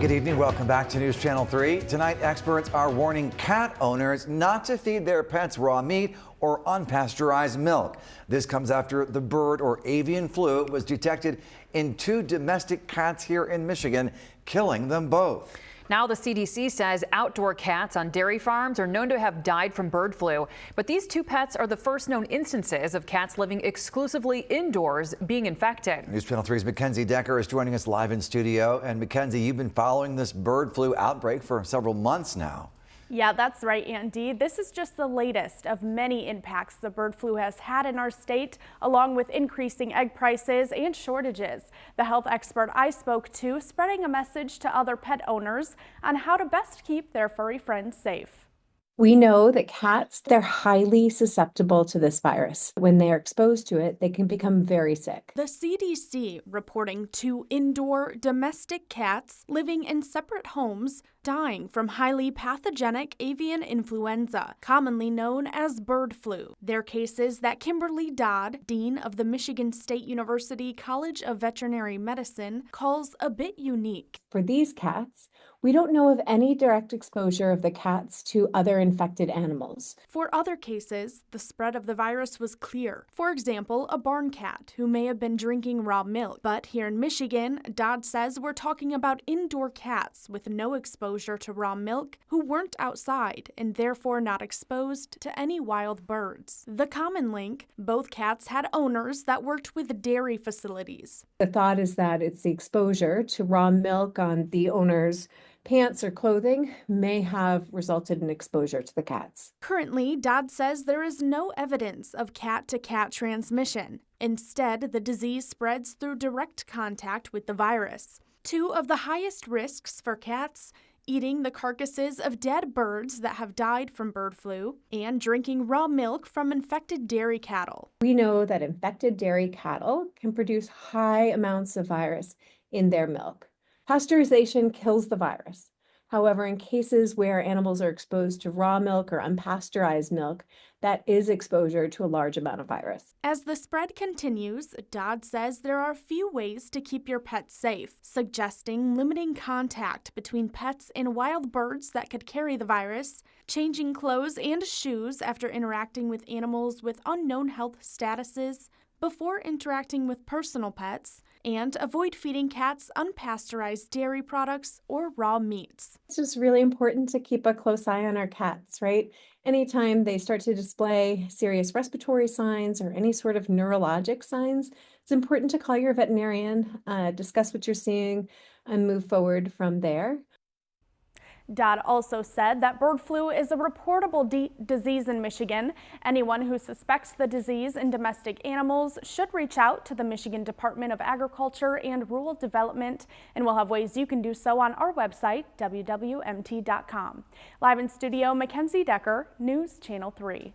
Good evening. Welcome back to News Channel 3. Tonight, experts are warning cat owners not to feed their pets raw meat or unpasteurized milk. This comes after the bird or avian flu was detected in 2 domestic cats here in Michigan, killing them both. Now the CDC says outdoor cats on dairy farms are known to have died from bird flu. But these 2 pets are the first known instances of cats living exclusively indoors being infected. News Channel 3's Mackenzie Decker is joining us live in studio. And Mackenzie, you've been following this bird flu outbreak for several months now. Yeah, that's right, Andy. This is just the latest of many impacts the bird flu has had in our state, along with increasing egg prices and shortages. The health expert I spoke to spreading a message to other pet owners on how to best keep their furry friends safe. We know that cats, they're highly susceptible to this virus. When they are exposed to it, they can become very sick. The CDC reporting 2 indoor domestic cats living in separate homes dying from highly pathogenic avian influenza, commonly known as bird flu. They're cases that Kimberly Dodd, dean of the Michigan State University College of Veterinary Medicine, calls a bit unique. For these cats, we don't know of any direct exposure of the cats to other infected animals. For other cases, the spread of the virus was clear. For example, a barn cat who may have been drinking raw milk. But here in Michigan, Dodd says we're talking about indoor cats with no exposure to raw milk who weren't outside and therefore not exposed to any wild birds. The common link, both cats had owners that worked with dairy facilities. The thought is that it's the exposure to raw milk on the owner's pants or clothing may have resulted in exposure to the cats. Currently, Dodd says there is no evidence of cat-to-cat transmission. Instead, the disease spreads through direct contact with the virus. 2 of the highest risks for cats: eating the carcasses of dead birds that have died from bird flu, and drinking raw milk from infected dairy cattle. We know that infected dairy cattle can produce high amounts of virus in their milk. Pasteurization kills the virus. However, in cases where animals are exposed to raw milk or unpasteurized milk, that is exposure to a large amount of virus. As the spread continues, Dodd says there are few ways to keep your pets safe, suggesting limiting contact between pets and wild birds that could carry the virus, changing clothes and shoes after interacting with animals with unknown health statuses, before interacting with personal pets, and avoid feeding cats unpasteurized dairy products or raw meats. It's just really important to keep a close eye on our cats, right? Anytime they start to display serious respiratory signs or any sort of neurologic signs, it's important to call your veterinarian, discuss what you're seeing, and move forward from there. Dodd also said that bird flu is a reportable disease in Michigan. Anyone who suspects the disease in domestic animals should reach out to the Michigan Department of Agriculture and Rural Development, and we'll have ways you can do so on our website, WWMT.com. Live in studio, Mackenzie Decker, News Channel 3.